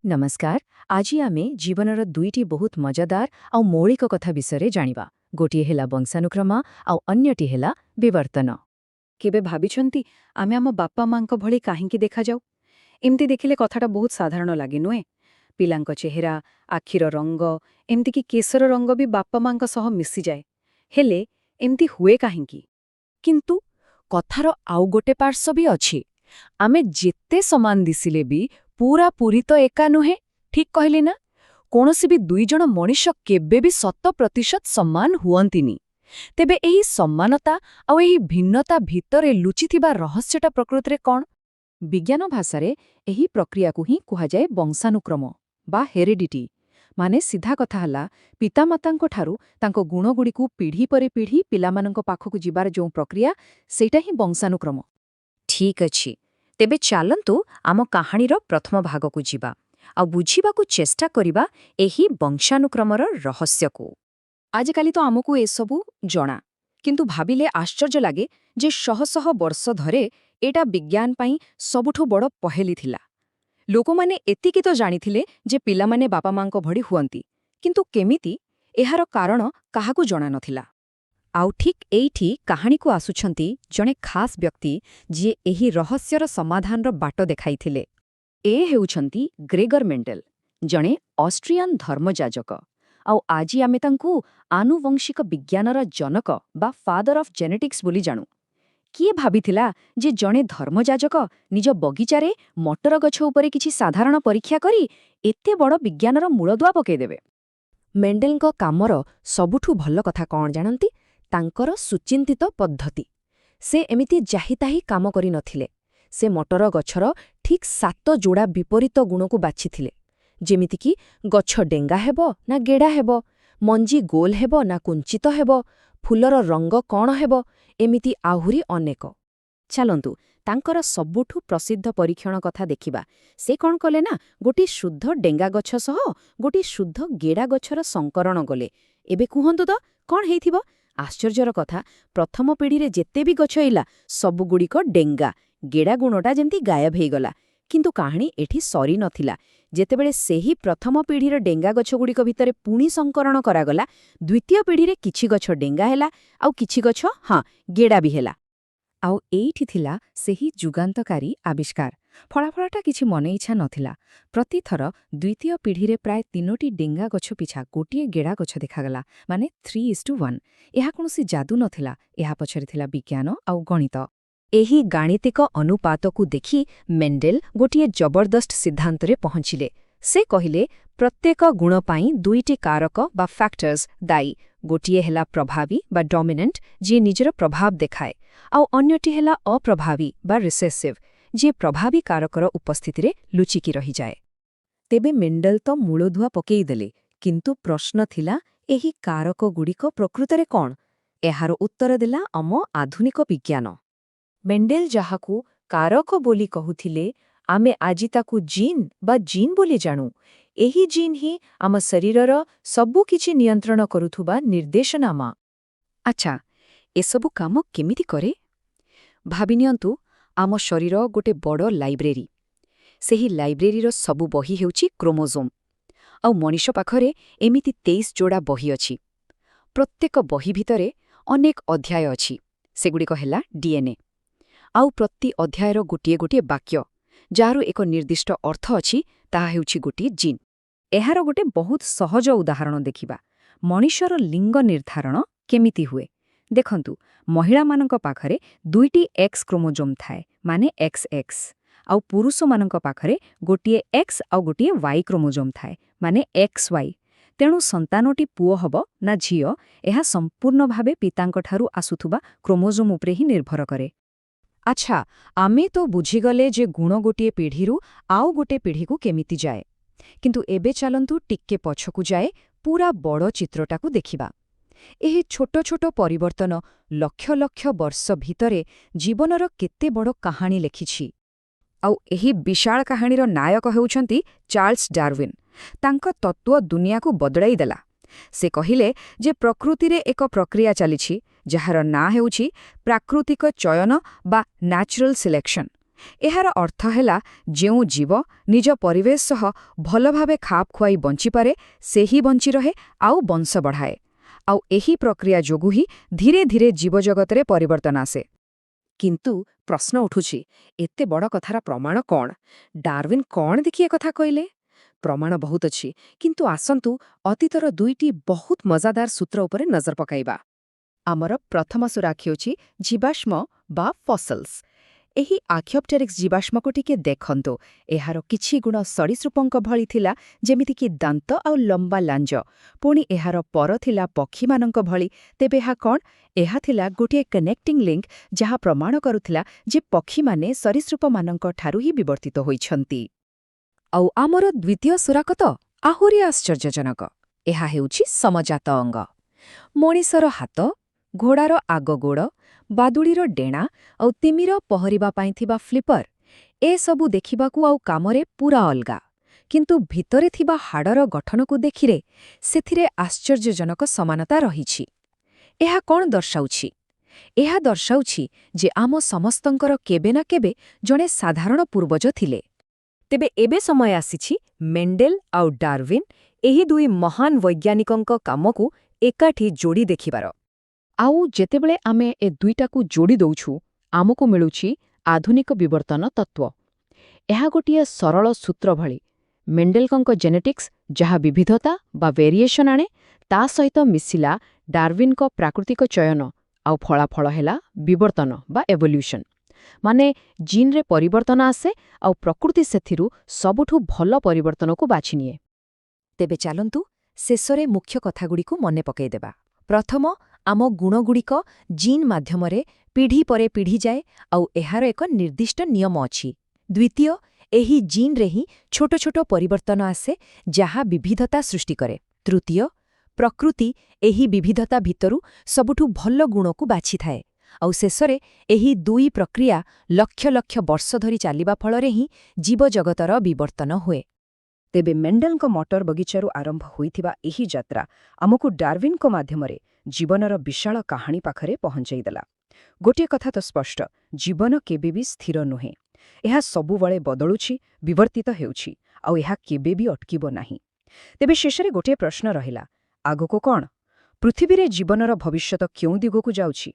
नमस्कार। आज आमे जीवनर दुईटी बहुत मजादार आउ मौलिक कथा विषय जानिबा। गोटिए हेला वंशानुक्रम आउ अन्यटी हेला विवर्तन। केबे भाबिछंती आमे आम बापा मांक भଳି काहिंकी देखा जाऊ? एमती देखिले कथाटा बहुत साधारण लागे नुए? पिलांक चेहरा, आखिर रंग, एमती कि केसर रंग भी बापा मांक सह मिसी जाए। हेले एमती हुए काहिंकी? किंतु कथार आउ गोटे पार्श्व भी अछि। आमे जेते समान दिसिले भी पूरा पूरी तो एका नुहे। ठीक कहली ना? कोनोसी भी दुई जण मनुष्य केबे भी 100% समान हुअंतिनी। तेबे एही समानता आउ एही भिन्नता भितरे लुचिथिबा रहस्यटा प्रकृतिरे कोन? विज्ञान भाषारे एही प्रक्रियाकु ही कुहाजाए वंशानुक्रम बा हेरिडिटी। माने सीधा कथा हला पितामातांको ठारू तांको गुणगुड़िकु पीढ़ी परे पीढ़ी पिलामानंको पाखकु जिबार जो प्रक्रिया सेटा ही वंशानुक्रम। ठीक अछि। तेबे चालंतु आम कहानीर प्रथम भागकु जिबा आ बुझिबाकु चेष्टा करिबा एही वंशानुक्रमर रहस्यकु। आजिकाली तो आमकु एसबु जणा, किंतु भाबिले आश्चर्य लागे जे शह शह वर्ष धरे एटा विज्ञान पाई सबुठु बड़ पहेली थिला। लोकमाने एतिकी तो जानिथिले जे पिलामाने बापा मांको भड़ी हुअंती, किंतु केमिति एहार कारण काहाकु जणा नथिला। आउ ठीक एइठी काहानीकु आसुछंती जणे खास व्यक्ति जिए एही रहस्यर समाधानर बाट देखाइथिले। ए हेउछंती ग्रेगर मेंडेल, जणे ऑस्ट्रियन धर्मजाजक। आउ आजी आमे तांकु आनुवंशिक विज्ञानर जनक बा फादर ऑफ जेनेटिक्स बोली जाणु। किए भाबिथिला जे जणे धर्मजाजक निज बगिचारे मटर गछ उपरे किछि साधारण परीक्षा करी एते बड़ विज्ञानर मूलदुआ पकेइदेबे। मेंडेलଙ୍କ कामर सबुठु भल कथा कौन जानंती? तांकर सुचिंतित पद्धति। से एमिति जाहिताही काम करि नथिले। से मटर गछर ठीक 7 जोड़ा विपरीत गुणकु बाछिथिले। जेमितिकी गछ डेंगा हेबो ना गेड़ा हेबो, मंजी गोल हेबो ना कुंचित हेबो, फुलर रंग कौन हेबो, एमिति आहुरी अनेक। चालंतु तांकर सबुठु प्रसिद्ध परीक्षण कथा देखिबा। से कौन कले ना गोटी शुद्ध डेंगा गछ सह गोटी शुद्ध गेड़ा गछर संकरण गले। एबे कुहंतु तो कौन हेइथिबो? आश्चर्यर कथा, प्रथम पीढ़ी रे जेते भी गछ इला सबु गुड़िक डेंगा, गेड़ा गुणटा जेमती गायब हेगला। किंतु कहानी एठी सरी नथिला। जेतेबेले सेही प्रथम पीढ़ीर डेंगा गछ गुड़िक भितरे पुणी संकरण करागला, द्वितीय पीढ़ी रे किछि गछ डेंगा हेला आउ किछि गछ गेड़ा भी हेला। आउ एइठी थिला सेही जुगान्तकारी आविष्कार। फलाफलटा किछि मने इच्छा नथिला। प्रतिथर द्वितीय पीढ़ीरे प्राय 3टी डेंगा गछ पिछा गोटिए गेड़ा गछ देखागला, माने 3:1। एहा कोनोसी जादू नथिला, एहा पछरे थिला विज्ञान आउ गणित। एही गाणितिक अनुपातकु देखि मेंडेल गोटिए जबरदस्त सिद्धांतरे पहुंचिले। से कहिले प्रत्येक गुण पाई 2टी कारक बा फैक्टर्स दायी। गोटिए हेला प्रभावी बा डोमिनेंट, जे निजर प्रभाव देखाए, आउ अन्यटी हेला अप्रभावी बा रिसेसिव, जे प्रभावी कारकर उपस्थितिरे लुचिकी रही जाए। तेबे मेंडेल तो मूलधुआ पकेइदेले, किंतु प्रश्न थिला एही कारक गुड़िक प्रकृतरे कौन? एहार उत्तर देला अम आधुनिक विज्ञान। मेंडेल जाहाकु कारक बोली कहुथिले, आमे आजि ताकु जीन बा जीन बोली जाणु। एही जीन ही आम शरीरर सबु किछि नियंत्रण करुथुबा निर्देशनामा। अच्छा, एसबु काम केमिति करे? भाबिनियंतु आम शरीर गोटे बड़ लाइब्रेरी। सेही लाइब्रेरीर सबु बही हेउछि क्रोमोजोम। आउ मनिष पाखरे एमिति 23 जोड़ा बही अछि। प्रत्येक बही भितरे अनेक अध्याय अछि। सेगुड़िक हेला डीएनए। आउ प्रति अध्यायर गोटिए गोटिए वाक्य, जार एक निर्दिष्ट अर्थ अछि, ताहा हेउछि गोटिए जीन। एहार गोटे बहुत सहज उदाहरण देखिबा। मनिषर लिंग निर्धारण केमिति हुए देखंतु। महिला मानक पाखरे 2टी एक्स क्रोमोजोम थाए, माने XX। आउ पुरुष मानक पाखरे गोटिए एक्स आउ गोटिए वाई क्रोमोजोम थाए, माने XY। तेणु संतानटी पुओ हब ना झियो, एहा संपूर्ण भावे पितांक ठारू आसुथुबा क्रोमोजोम उपरे ही निर्भर करे। अच्छा, आमे तो बुझीगले जे गुण गोटिए पीढ़ीरू आउ गोटे पीढ़ीकु केमिति जाए। किंतु एबे चालंतु टिक्के पछकु जाए, पूरा बड़ चित्रटाकु देखिबा। एही छोट छोट परिवर्तन लक्ष लक्ष वर्ष भितरे जीवनर केते बड़ कहानी लेखिछि। आउ एही विशाल कहानीर नायक हेउछंती चार्ल्स डार्विन। तांक तत्व दुनियाकु बदलाई देला। से कहिले जे प्रकृतिरे एक प्रक्रिया चलिछि, जहार ना हेउछि प्राकृतिक चयन बा न्याचुरल सिलेक्शन। ଏହାର ଅର୍ଥ ହେଲା ଯେଉଁ ଜୀବ ନିଜ ପରିବେଶ ସହ ଭଲ ଭାବେ ଖାପ ଖୁଆଇ ବଞ୍ଚିପାରେ ସେହି ବଞ୍ଚି ରହେ ଆଉ ବଂଶ ବଢ଼ାଏ। ଆଉ ଏହି ପ୍ରକ୍ରିୟା ଯୋଗୁଁ ହିଁ ଧୀରେ ଧୀରେ ଜୀବଜଗତରେ ପରିବର୍ତ୍ତନ ଆସେ। କିନ୍ତୁ ପ୍ରଶ୍ନ ଉଠୁଛି, ଏତେ ବଡ଼ କଥାର ପ୍ରମାଣ କ'ଣ? ଡାରୱିନ୍ କ'ଣ ଦେଖି ଏକଥା କହିଲେ? ପ୍ରମାଣ ବହୁତ ଅଛି, କିନ୍ତୁ ଆସନ୍ତୁ ଅତୀତର ଦୁଇଟି ବହୁତ ମଜାଦାର ସୂତ୍ର ଉପରେ ନଜର ପକାଇବା। ଆମର ପ୍ରଥମ ସୁରାଖି ହେଉଛି ଜୀବାଶ୍ମ ବା ଫସଲ୍ସ। ଏହି ଆର୍କିଓପ୍ଟେରିକ୍ସ ଜୀବାଶ୍ମକୁ ଟିକେ ଦେଖନ୍ତୁ। ଏହାର କିଛି ଗୁଣ ସରୀସୃପଙ୍କ ଭଳି ଥିଲା, ଯେମିତିକି ଦାନ୍ତ ଆଉ ଲମ୍ବା ଲାଞ୍ଜ। ପୁଣି ଏହାର ପର ଥିଲା ପକ୍ଷୀମାନଙ୍କ ଭଳି। ତେବେ ଏହା କ'ଣ? ଏହା ଥିଲା ଗୋଟିଏ କନେକ୍ଟିଂ ଲିଙ୍କ, ଯାହା ପ୍ରମାଣ କରୁଥିଲା ଯେ ପକ୍ଷୀମାନେ ସରୀସୃପମାନଙ୍କ ଠାରୁ ହିଁ ବିବର୍ତ୍ତିତ ହୋଇଛନ୍ତି। ଆଉ ଆମର ଦ୍ୱିତୀୟ ସୁରାକ ତ ଆହୁରି ଆଶ୍ଚର୍ଯ୍ୟଜନକ। ଏହା ହେଉଛି ସମଜାତ ଅଙ୍ଗ। ମଣିଷର ହାତ, ଘୋଡ଼ାର ଆଗଗୋଡ଼, ବାଦୁଡ଼ିର ଡେଣା ଆଉ ତିମିର ପହରିବା ପାଇଁ ଥିବା ଫ୍ଲିପର, ଏସବୁ ଦେଖିବାକୁ ଆଉ କାମରେ ପୂରା ଅଲଗା। କିନ୍ତୁ ଭିତରେ ଥିବା ହାଡ଼ର ଗଠନକୁ ଦେଖିଲେ ସେଥିରେ ଆଶ୍ଚର୍ଯ୍ୟଜନକ ସମାନତା ରହିଛି। ଏହା କ'ଣ ଦର୍ଶାଉଛି? ଏହା ଦର୍ଶାଉଛି ଯେ ଆମ ସମସ୍ତଙ୍କର କେବେ ନା କେବେ ଜଣେ ସାଧାରଣ ପୂର୍ବଜ ଥିଲେ। ତେବେ ଏବେ ସମୟ ଆସିଛି ମେଣ୍ଡେଲ ଆଉ ଡାରୱିନ୍, ଏହି ଦୁଇ ମହାନ ବୈଜ୍ଞାନିକଙ୍କ କାମକୁ ଏକାଠି ଯୋଡ଼ି ଦେଖିବାର। ଆଉ ଯେତେବେଳେ ଆମେ ଏ ଦୁଇଟାକୁ ଯୋଡ଼ି ଦଉଛୁ, ଆମକୁ ମିଳୁଛି ଆଧୁନିକ ବିବର୍ତ୍ତନ ତତ୍ତ୍ୱ। ଏହା ଗୋଟିଏ ସରଳ ସୂତ୍ର ଭଳି। ମେଣ୍ଡେଲଙ୍କ ଜେନେଟିକ୍ସ ଯାହା ବିବିଧତା ବା ଭେରିଏସନ୍ ଆଣେ, ତା ସହିତ ମିଶିଲା ଡାରୱିନ୍ଙ୍କ ପ୍ରାକୃତିକ ଚୟନ, ଆଉ ଫଳାଫଳ ହେଲା ବିବର୍ତ୍ତନ ବା ଏଭଲ୍ୟୁସନ୍। ମାନେ ଜିନ୍ରେ ପରିବର୍ତ୍ତନ ଆସେ ଆଉ ପ୍ରକୃତି ସେଥିରୁ ସବୁଠୁ ଭଲ ପରିବର୍ତ୍ତନକୁ ବାଛିନିଏ। ତେବେ ଚାଲନ୍ତୁ ଶେଷରେ ମୁଖ୍ୟ କଥାଗୁଡ଼ିକୁ ମନେ ପକାଇଦେବା। ପ୍ରଥମ, ଆମ ଗୁଣଗୁଡ଼ିକ ଜିନ୍ ମାଧ୍ୟମରେ ପିଢ଼ି ପରେ ପିଢ଼ି ଯାଏ, ଆଉ ଏହାର ଏକ ନିର୍ଦ୍ଦିଷ୍ଟ ନିୟମ ଅଛି। ଦ୍ୱିତୀୟ, ଏହି ଜିନ୍ରେ ହିଁ ଛୋଟ ଛୋଟ ପରିବର୍ତ୍ତନ ଆସେ, ଯାହା ବିବିଧତା ସୃଷ୍ଟି କରେ। ତୃତୀୟ, ପ୍ରକୃତି ଏହି ବିବିଧତା ଭିତରୁ ସବୁଠୁ ଭଲ ଗୁଣକୁ ବାଛିଥାଏ। ଆଉ ଶେଷରେ ଏହି ଦୁଇ ପ୍ରକ୍ରିୟା ଲକ୍ଷ ଲକ୍ଷ ବର୍ଷ ଧରି ଚାଲିବା ଫଳରେ ହିଁ ଜୀବଜଗତର ବିବର୍ତ୍ତନ ହୁଏ। ତେବେ ମେଣ୍ଡେଲଙ୍କ ମଟର ବଗିଚାରୁ ଆରମ୍ଭ ହୋଇଥିବା ଏହି ଯାତ୍ରା ଆମକୁ ଡାରୱିନ୍ଙ୍କ ମାଧ୍ୟମରେ ଜୀବନର ବିଶାଳ କାହାଣୀ ପାଖରେ ପହଞ୍ଚାଇଦେଲା। ଗୋଟିଏ କଥା ତ ସ୍ପଷ୍ଟ, ଜୀବନ କେବେ ବି ସ୍ଥିର ନୁହେଁ। ଏହା ସବୁବେଳେ ବଦଳୁଛି, ବିବର୍ତ୍ତିତ ହେଉଛି, ଆଉ ଏହା କେବେ ବି ଅଟକିବ ନାହିଁ। ତେବେ ଶେଷରେ ଗୋଟିଏ ପ୍ରଶ୍ନ ରହିଲା, ଆଗକୁ କ'ଣ? ପୃଥିବୀରେ ଜୀବନର ଭବିଷ୍ୟତ କେଉଁ ଦିଗକୁ ଯାଉଛି?